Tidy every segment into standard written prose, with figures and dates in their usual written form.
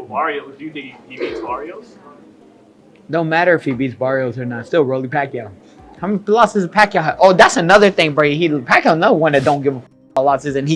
Well, Barrios, do you think he beats Barrios? Don't matter if he beats Barrios or not. Still, Rolly Pacquiao. How many losses does Pacquiao have? Oh, that's another thing, bro. Pacquiao another one that don't give a about losses, and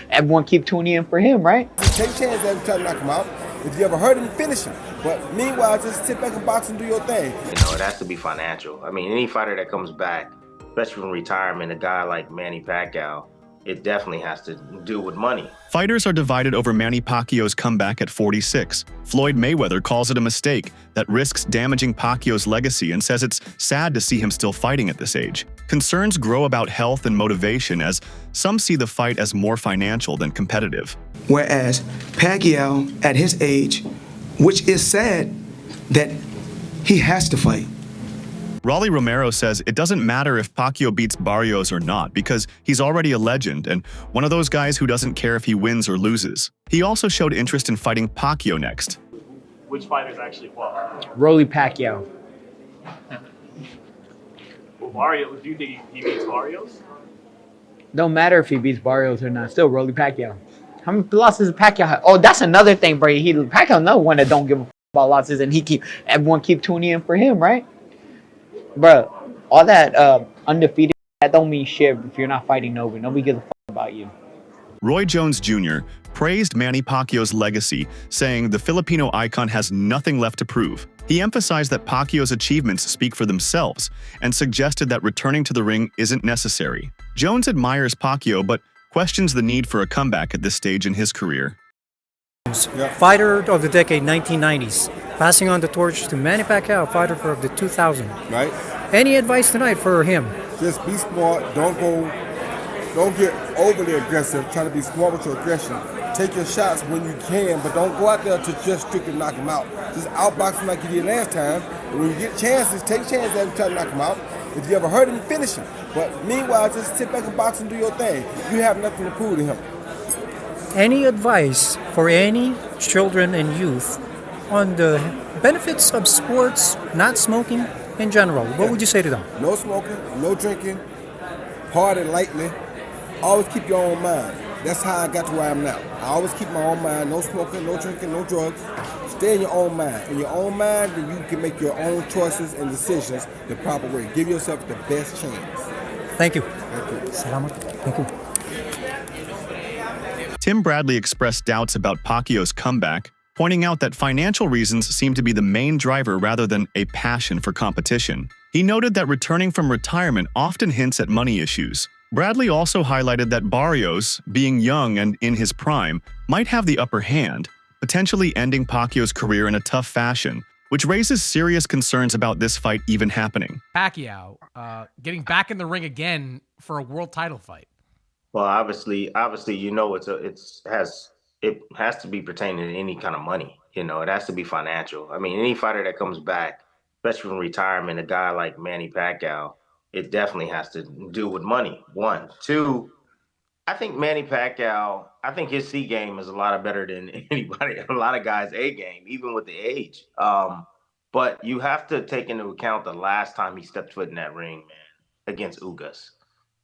everyone keep tuning in for him, right? Just take chances every time you knock him out. If you ever hurt him, finish him. But meanwhile, just sit back and box and do your thing. It has to be financial. I mean, any fighter that comes back, especially from retirement, a guy like Manny Pacquiao, it definitely has to do with money. Fighters are divided over Manny Pacquiao's comeback at 46. Floyd Mayweather calls it a mistake that risks damaging Pacquiao's legacy and says it's sad to see him still fighting at this age. Concerns grow about health and motivation as some see the fight as more financial than competitive. Whereas Pacquiao, at his age, which is sad that he has to fight. Rolly Romero says it doesn't matter if Pacquiao beats Barrios or not because he's already a legend and one of those guys who doesn't care if he wins or loses. He also showed interest in fighting Pacquiao next. Which fighters actually won? Rolly Pacquiao. Well, Barrios, do you think he beats Barrios? Don't matter if he beats Barrios or not. Still, Rolly Pacquiao. How many losses does Pacquiao have? Oh, that's another thing, bro. Pacquiao another one that don't give a about losses, and everyone keep tuning in for him, right? Bro, all that undefeated, that don't mean shit if you're not fighting nobody. Nobody gives a fuck about you. Roy Jones Jr. praised Manny Pacquiao's legacy, saying the Filipino icon has nothing left to prove. He emphasized that Pacquiao's achievements speak for themselves and suggested that returning to the ring isn't necessary. Jones admires Pacquiao but questions the need for a comeback at this stage in his career. Fighter of the decade 1990s, passing on the torch to Manny Pacquiao, fighter of the 2000. Right? Any advice tonight for him? Just be smart. Don't get overly aggressive. Try to be smart with your aggression. Take your shots when you can, but don't go out there to just strictly knock him out. Just outbox him like you did last time. And when you get chances, take chances every time you knock him out. If you ever hurt him, finish him. But meanwhile, just sit back and box and do your thing. You have nothing to prove to him. Any advice for any children and youth on the benefits of sports, not smoking in general? What would you say to them? No smoking, no drinking, party lightly. Always keep your own mind. That's how I got to where I am now. I always keep my own mind. No smoking, no drinking, no drugs. Stay in your own mind. In your own mind, then you can make your own choices and decisions the proper way. Give yourself the best chance. Thank you. Thank you. Salamat. Thank you. Tim Bradley expressed doubts about Pacquiao's comeback, pointing out that financial reasons seem to be the main driver rather than a passion for competition. He noted that returning from retirement often hints at money issues. Bradley also highlighted that Barrios, being young and in his prime, might have the upper hand, potentially ending Pacquiao's career in a tough fashion, which raises serious concerns about this fight even happening. Pacquiao getting back in the ring again for a world title fight. Well, obviously, you know, it has to be pertaining to any kind of money. You know, it has to be financial. I mean, any fighter that comes back, especially from retirement, a guy like Manny Pacquiao, it definitely has to do with money. One, two. I think Manny Pacquiao, I think his C game is a lot better than anybody, a lot of guys' A game, even with the age. But you have to take into account the last time he stepped foot in that ring, man, against Ugas.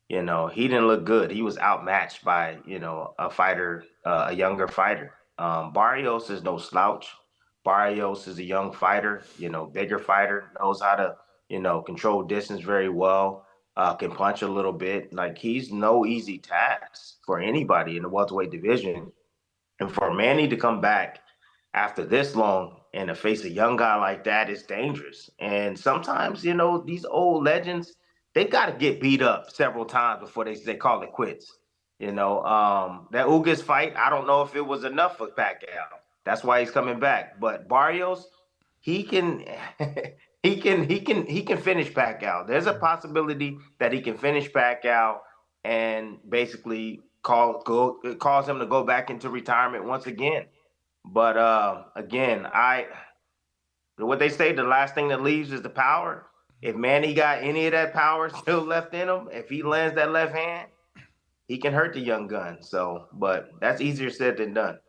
You know, he didn't look good. He was outmatched by, you know, a younger fighter. Barrios is no slouch. Barrios is a young fighter, you know, bigger fighter, knows how to, you know, control distance very well, can punch a little bit. Like, he's no easy task for anybody in the welterweight division. And for Manny to come back after this long and to face a young guy like that is dangerous. And sometimes, you know, these old legends, they got to get beat up several times before they call it quits. You know, that Ugas fight, I don't know if it was enough for Pacquiao. That's why he's coming back. But Barrios, he can he can finish Pacquiao. There's a possibility that he can finish Pacquiao and basically cause him to go back into retirement once again. But again, what they say, the last thing that leaves is the power. If Manny got any of that power still left in him, if he lands that left hand, he can hurt the young gun. So, but that's easier said than done.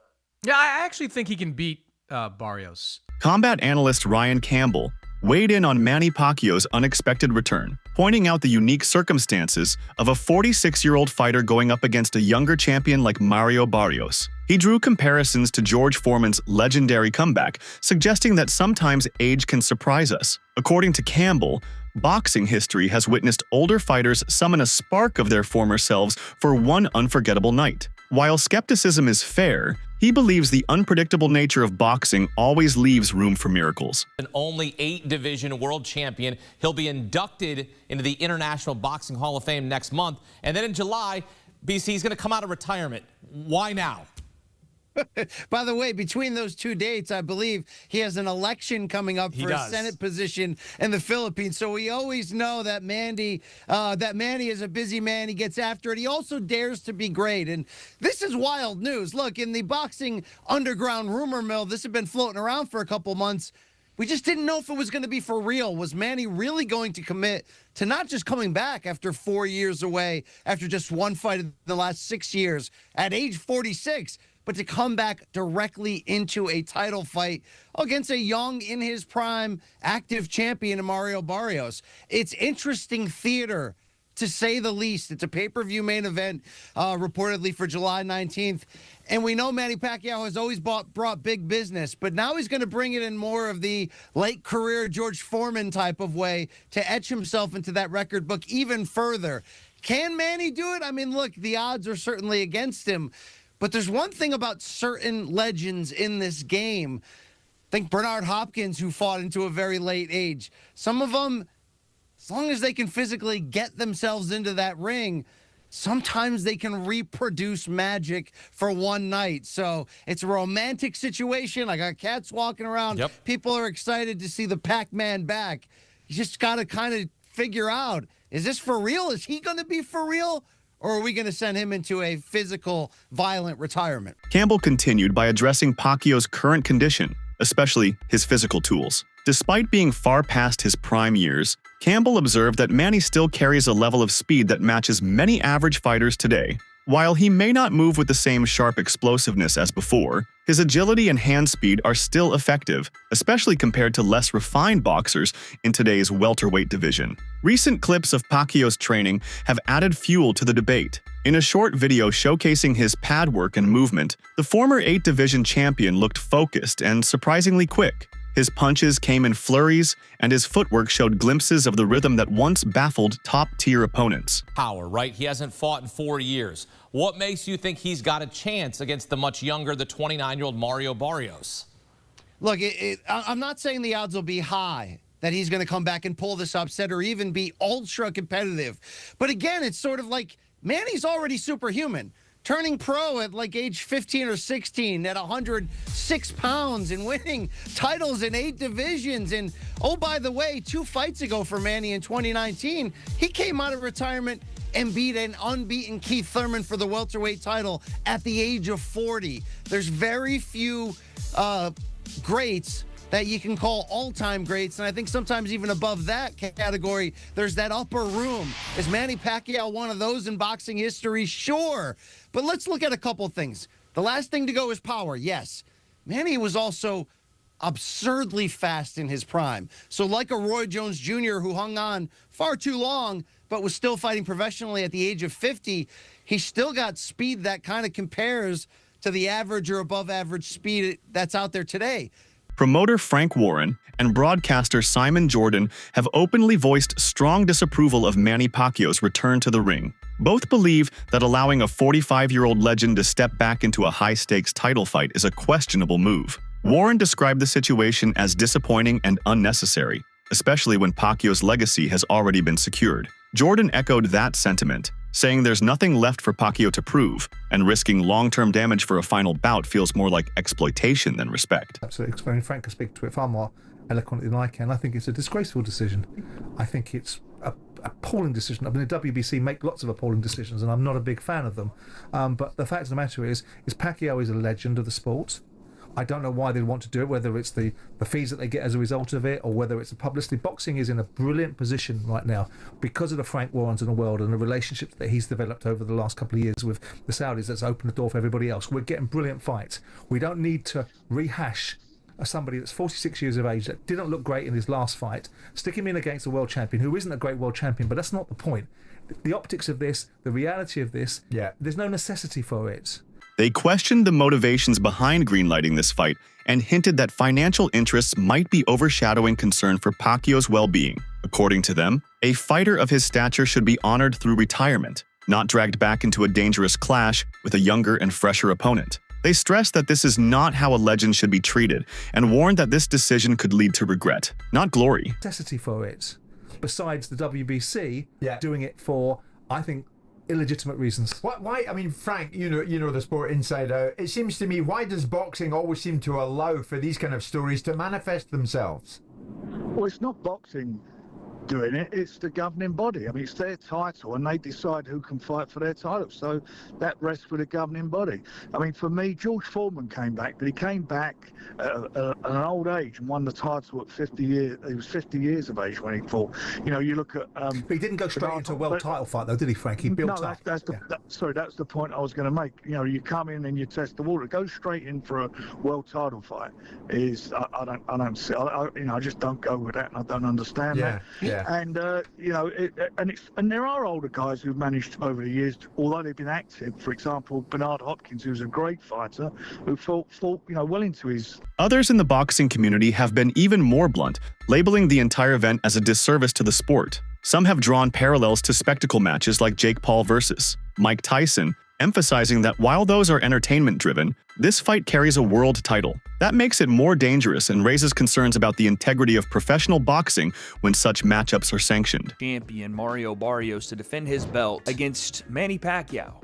Yeah, I actually think he can beat Barrios. Combat analyst Ryan Campbell weighed in on Manny Pacquiao's unexpected return, pointing out the unique circumstances of a 46-year-old fighter going up against a younger champion like Mario Barrios. He drew comparisons to George Foreman's legendary comeback, suggesting that sometimes age can surprise us. According to Campbell, boxing history has witnessed older fighters summon a spark of their former selves for one unforgettable night. While skepticism is fair, he believes the unpredictable nature of boxing always leaves room for miracles. An only 8-division world champion. He'll be inducted into the International Boxing Hall of Fame next month. And then in July, BC is going to come out of retirement. Why now? By the way, between those two dates, I believe he has an election coming up for a Senate position in the Philippines. So we always know that Manny is a busy man. He gets after it. He also dares to be great. And this is wild news. Look, in the boxing underground rumor mill, this had been floating around for a couple months. We just didn't know if it was going to be for real. Was Manny really going to commit to not just coming back after 4 years away, after just one fight in the last 6 years, at age 46, but to come back directly into a title fight against a young, in his prime, active champion, Mario Barrios? It's interesting theater, to say the least. It's a pay-per-view main event, reportedly for July 19th. And we know Manny Pacquiao has always brought big business, but now he's going to bring it in more of the late career George Foreman type of way to etch himself into that record book even further. Can Manny do it? I mean, look, the odds are certainly against him. But there's one thing about certain legends in this game. Think Bernard Hopkins, who fought into a very late age. Some of them, as long as they can physically get themselves into that ring, sometimes they can reproduce magic for one night. So it's a romantic situation. I got cats walking around. Yep. People are excited to see the Pac-Man back. You just got to kind of figure out, is this for real? Is he going to be for real? Or are we going to send him into a physical, violent retirement? Campbell continued by addressing Pacquiao's current condition, especially his physical tools. Despite being far past his prime years, Campbell observed that Manny still carries a level of speed that matches many average fighters today. While he may not move with the same sharp explosiveness as before, his agility and hand speed are still effective, especially compared to less refined boxers in today's welterweight division. Recent clips of Pacquiao's training have added fuel to the debate. In a short video showcasing his pad work and movement, the former 8-division champion looked focused and surprisingly quick. His punches came in flurries, and his footwork showed glimpses of the rhythm that once baffled top-tier opponents. Power, right? He hasn't fought in 4 years. What makes you think he's got a chance against the much younger, the 29-year-old Mario Barrios? Look, I'm not saying the odds will be high that he's going to come back and pull this upset or even be ultra competitive. But again, it's sort of like Manny's already superhuman. Turning pro at like age 15 or 16 at 106 pounds and winning titles in 8 divisions. And, oh, by the way, 2 fights ago for Manny in 2019, he came out of retirement and beat an unbeaten Keith Thurman for the welterweight title at the age of 40. There's very few greats that you can call all-time greats, and I think sometimes even above that category, there's that upper room. Is Manny Pacquiao one of those in boxing history? Sure. But let's look at a couple things. The last thing to go is power, yes. Manny was also absurdly fast in his prime. So like a Roy Jones Jr. who hung on far too long, but was still fighting professionally at the age of 50, he still got speed that kind of compares to the average or above average speed that's out there today. Promoter Frank Warren and broadcaster Simon Jordan have openly voiced strong disapproval of Manny Pacquiao's return to the ring. Both believe that allowing a 45-year-old legend to step back into a high-stakes title fight is a questionable move. Warren described the situation as disappointing and unnecessary, especially when Pacquiao's legacy has already been secured. Jordan echoed that sentiment, saying there's nothing left for Pacquiao to prove, and risking long-term damage for a final bout feels more like exploitation than respect. Absolutely. I mean, Frank can speak to it far more eloquently than I can. I think it's a disgraceful decision. I think it's an appalling decision. I mean, the WBC make lots of appalling decisions, and I'm not a big fan of them. But the fact of the matter is Pacquiao is a legend of the sport. I don't know why they want to do it, whether it's the fees that they get as a result of it or whether it's the publicity. Boxing is in a brilliant position right now because of the Frank Warrens in the world and the relationship that he's developed over the last couple of years with the Saudis that's opened the door for everybody else. We're getting brilliant fights. We don't need to rehash somebody that's 46 years of age that didn't look great in his last fight, stick him in against a world champion who isn't a great world champion, but that's not the point. The optics of this, the reality of this, there's no necessity for it. They questioned the motivations behind greenlighting this fight and hinted that financial interests might be overshadowing concern for Pacquiao's well-being. According to them, a fighter of his stature should be honored through retirement, not dragged back into a dangerous clash with a younger and fresher opponent. They stressed that this is not how a legend should be treated and warned that this decision could lead to regret, not glory. Necessity for it, besides the WBC doing it for, I think, illegitimate reasons. Why? I mean, Frank, you know the sport inside out. It seems to me, why does boxing always seem to allow for these kind of stories to manifest themselves? Well, it's not boxing doing it, it's the governing body. I mean, it's their title and they decide who can fight for their title, so that rests with the governing body. I mean, for me, George Foreman came back, but he came back at an old age and won the title at 50 years. He was 50 years of age when he fought. You know, you look at but he didn't go straight into a world title fight though, did he, Frank? He built up. Sorry, that's the point I was going to make. You know, you come in and you test the water. Go straight in for a world title fight is I just don't go with that, and I don't understand that. And you know, and there are older guys who've managed over the years, although they've been active. For example, Bernard Hopkins, who's a great fighter, who fought well into his. Others in the boxing community have been even more blunt, labeling the entire event as a disservice to the sport. Some have drawn parallels to spectacle matches like Jake Paul versus Mike Tyson, emphasizing that while those are entertainment-driven, this fight carries a world title. That makes it more dangerous and raises concerns about the integrity of professional boxing when such matchups are sanctioned. Champion Mario Barrios to defend his belt against Manny Pacquiao.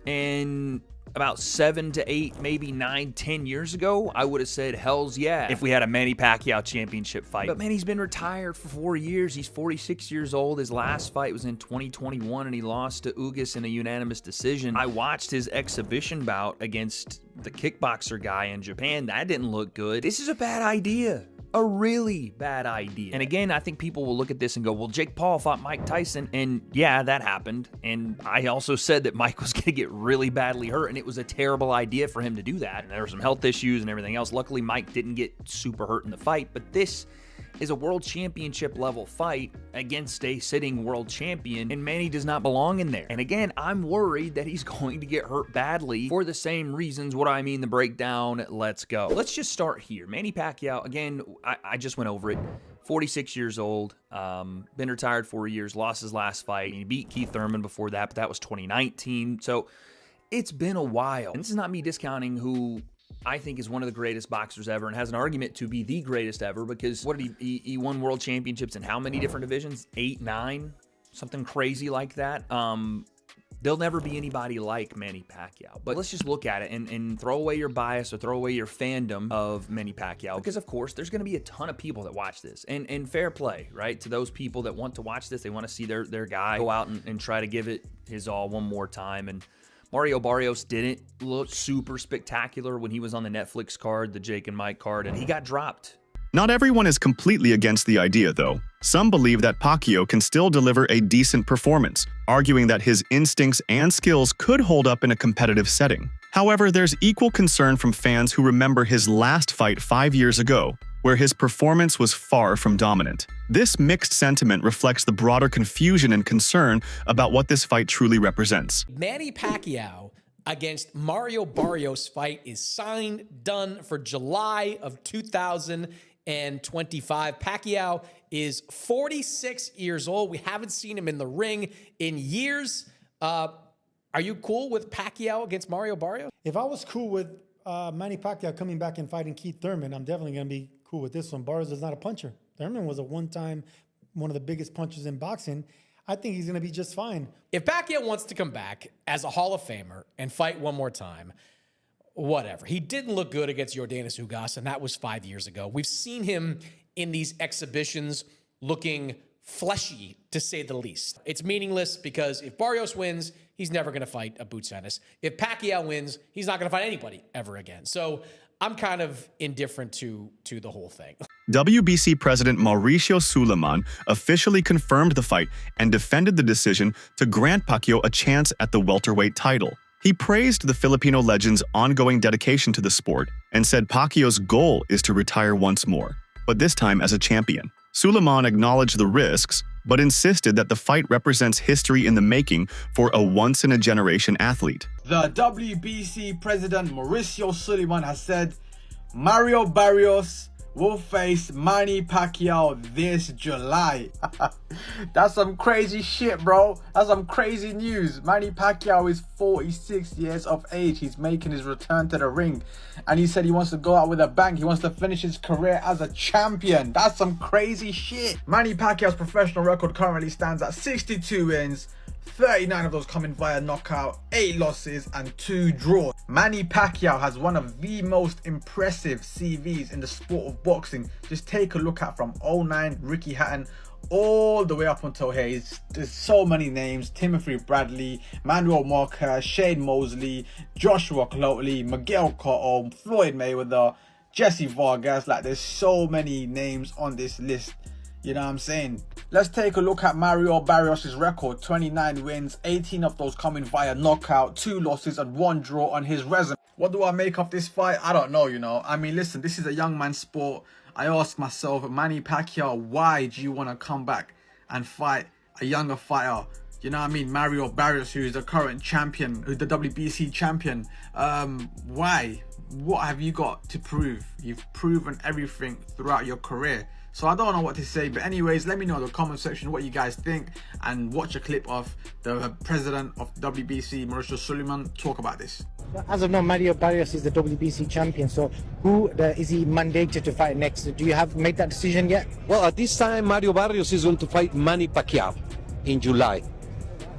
And about 7 to 8, maybe 9, 10 years ago, I would have said hells yeah if we had a Manny Pacquiao championship fight. But Manny's been retired for 4 years. He's 46 years old. His last fight was in 2021 and he lost to Ugas in a unanimous decision. I watched his exhibition bout against the kickboxer guy in Japan. That didn't look good. This is a bad idea. A really bad idea. And again, I think people will look at this and go, well, Jake Paul fought Mike Tyson, and yeah, that happened. And I also said that Mike was going to get really badly hurt, and it was a terrible idea for him to do that. And there were some health issues and everything else. Luckily, Mike didn't get super hurt in the fight, but this is a world championship level fight against a sitting world champion, and Manny does not belong in there. And again, I'm worried that he's going to get hurt badly for the same reasons. What do I mean? The breakdown. Let's go. Let's just start here. Manny Pacquiao, again, I just went over it. 46 years old, been retired 4 years, lost his last fight. He beat Keith Thurman before that, but that was 2019. So it's been a while. And this is not me discounting who I think is one of the greatest boxers ever and has an argument to be the greatest ever because what did he won world championships in how many different divisions? 8, 9, something crazy like that. There'll never be anybody like Manny Pacquiao. But let's just look at it and throw away your bias or throw away your fandom of Manny Pacquiao because, of course, there's going to be a ton of people that watch this. And fair play, right? To those people that want to watch this, they want to see their guy go out and try to give it his all one more time. And Mario Barrios didn't look super spectacular when he was on the Netflix card, the Jake and Mike card, and he got dropped. Not everyone is completely against the idea, though. Some believe that Pacquiao can still deliver a decent performance, arguing that his instincts and skills could hold up in a competitive setting. However, there's equal concern from fans who remember his last fight 5 years ago, where his performance was far from dominant. This mixed sentiment reflects the broader confusion and concern about what this fight truly represents. Manny Pacquiao against Mario Barrios fight is signed, done for July of 2025. Pacquiao is 46 years old. We haven't seen him in the ring in years. Are you cool with Pacquiao against Mario Barrios? If I was cool with Manny Pacquiao coming back and fighting Keith Thurman, I'm definitely going to be cool with this one. Barrios is not a puncher. Thurman was one of the biggest punchers in boxing. I think he's going to be just fine. If Pacquiao wants to come back as a Hall of Famer and fight one more time, whatever. He didn't look good against Yordenis Ugas, and that was 5 years ago. We've seen him in these exhibitions looking fleshy, to say the least. It's meaningless because if Barrios wins, he's never going to fight a Boots Ennis. If Pacquiao wins, he's not going to fight anybody ever again. So I'm kind of indifferent to the whole thing. WBC President Mauricio Suleiman officially confirmed the fight and defended the decision to grant Pacquiao a chance at the welterweight title. He praised the Filipino legend's ongoing dedication to the sport and said Pacquiao's goal is to retire once more, but this time as a champion. Suleiman acknowledged the risks, but insisted that the fight represents history in the making for a once-in-a-generation athlete. The WBC president Mauricio Suleiman has said Mario Barrios will face Manny Pacquiao this July. That's some crazy shit, bro. That's some crazy news. Manny Pacquiao is 46 years of age. He's making his return to the ring. And he said he wants to go out with a bang. He wants to finish his career as a champion. That's some crazy shit. Manny Pacquiao's professional record currently stands at 62 wins, 39 of those coming via knockout, 8 losses and 2 draws. Manny Pacquiao has one of the most impressive CVs in the sport of boxing. Just take a look at from 09 Ricky Hatton all the way up until here. There's so many names: Timothy Bradley, Manuel Marquez, Shane Mosley, Joshua Cloteley, Miguel Cotto, Floyd Mayweather, Jesse Vargas. Like, there's so many names on this list. You know what I'm saying? Let's take a look at Mario Barrios' record. 29 wins, 18 of those coming via knockout, 2 losses and 1 draw on his resume. What do I make of this fight? I don't know, you know. I mean, listen, this is a young man's sport. I ask myself, Manny Pacquiao, why do you want to come back and fight a younger fighter? You know what I mean? Mario Barrios, who is the current champion, who's the WBC champion. Why? What have you got to prove? You've proven everything throughout your career. So I don't know what to say, but anyways, let me know in the comment section what you guys think, and watch a clip of the president of WBC, Mauricio Suleiman, talk about this. As of now, Mario Barrios is the WBC champion, so who is he mandated to fight next? Do you have made that decision yet? Well, at this time, Mario Barrios is going to fight Manny Pacquiao in July.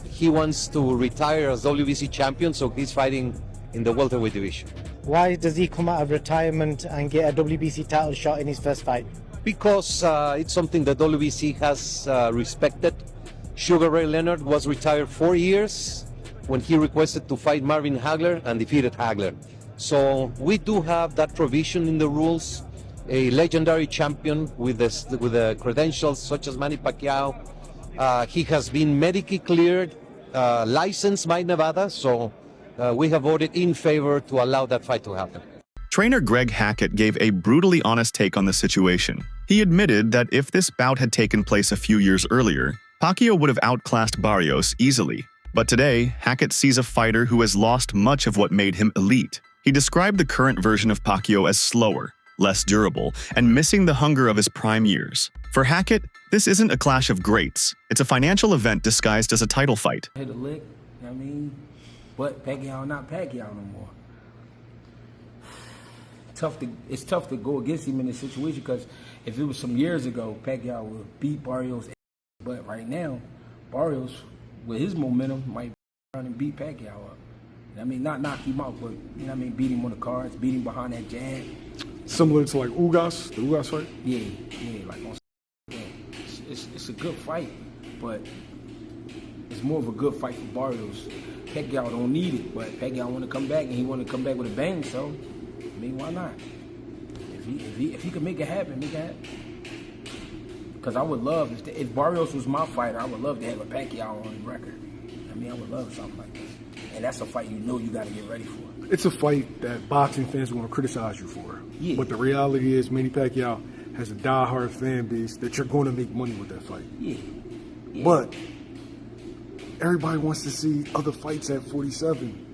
He wants to retire as WBC champion, so he's fighting in the welterweight division. Why does he come out of retirement and get a WBC title shot in his first fight? Because it's something that WBC has respected. Sugar Ray Leonard was retired 4 years when he requested to fight Marvin Hagler and defeated Hagler. So we do have that provision in the rules. A legendary champion with the credentials such as Manny Pacquiao. He has been medically cleared, licensed by Nevada, so we have voted in favor to allow that fight to happen. Trainer Greg Hackett gave a brutally honest take on the situation. He admitted that if this bout had taken place a few years earlier, Pacquiao would have outclassed Barrios easily. But today, Hackett sees a fighter who has lost much of what made him elite. He described the current version of Pacquiao as slower, less durable, and missing the hunger of his prime years. For Hackett, this isn't a clash of greats. It's a financial event disguised as a title fight. Hit a lick, you know what I mean? But Pacquiao not Pacquiao no more. It's tough to go against him in this situation, because if it was some years ago, Pacquiao would beat Barrios. But right now, Barrios, with his momentum, might run and beat Pacquiao up. I mean, not knock him out, but, you know what I mean, beat him on the cards, beat him behind that jab. Similar to like Ugas, the Ugas fight? Yeah, like on. Yeah. It's a good fight, but it's more of a good fight for Barrios. Pacquiao don't need it, but Pacquiao want to come back, and he want to come back with a bang, so, I mean, why not? If he could make it happen, make it happen. Because I would love, if Barrios was my fighter, I would love to have a Pacquiao on the record. I mean, I would love something like that. And that's a fight you know you got to get ready for. It's a fight that boxing fans want to criticize you for. Yeah. But the reality is, Manny Pacquiao has a die-hard fan base that you're going to make money with that fight. Yeah. But everybody wants to see other fights at 47.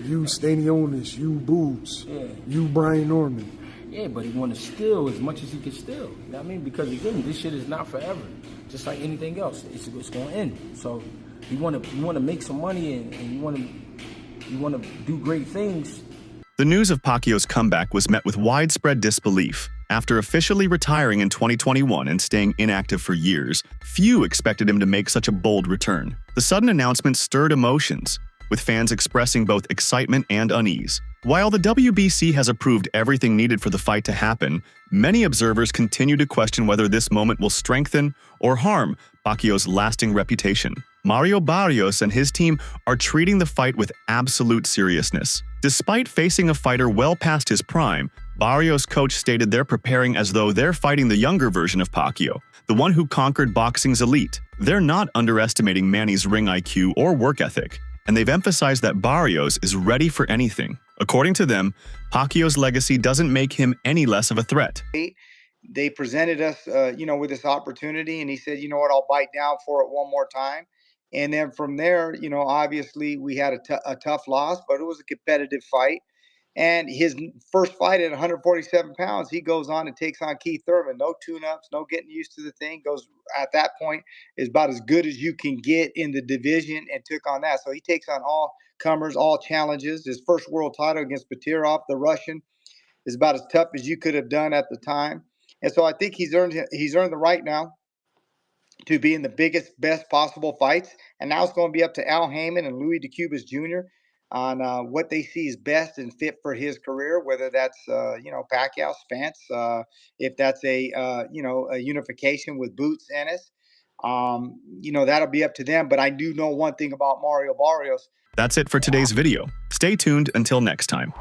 You Stanionis, you Boobs, you Brian Norman. Yeah, but he want to steal as much as he can steal. You know what I mean? Because again, this shit is not forever. Just like anything else, it's going to end. So you want to make some money, and you want to do great things. The news of Pacquiao's comeback was met with widespread disbelief. After officially retiring in 2021 and staying inactive for years, few expected him to make such a bold return. The sudden announcement stirred emotions, with fans expressing both excitement and unease. While the WBC has approved everything needed for the fight to happen, many observers continue to question whether this moment will strengthen or harm Pacquiao's lasting reputation. Mario Barrios and his team are treating the fight with absolute seriousness. Despite facing a fighter well past his prime, Barrios' coach stated they're preparing as though they're fighting the younger version of Pacquiao, the one who conquered boxing's elite. They're not underestimating Manny's ring IQ or work ethic. and they've emphasized that Barrios is ready for anything. According to them, Pacquiao's legacy doesn't make him any less of a threat. They presented us, with this opportunity, and he said, you know what, I'll bite down for it one more time. And then from there, obviously we had a tough loss, but it was a competitive fight. And his first fight at 147 pounds, he goes on and takes on Keith Thurman. No tune-ups, no getting used to the thing. Goes at that point is about as good as you can get in the division, and took on that. So he takes on all comers, all challenges. His first world title against Batirov, the Russian, is about as tough as you could have done at the time. And so I think he's earned the right now to be in the biggest, best possible fights. And now it's going to be up to Al Heyman and Louis DeCubas Jr. on what they see is best and fit for his career, whether that's, Pacquiao, Spence, if that's a unification with Boots Ennis. That'll be up to them. But I do know one thing about Mario Barrios. That's it for today's video. Stay tuned until next time.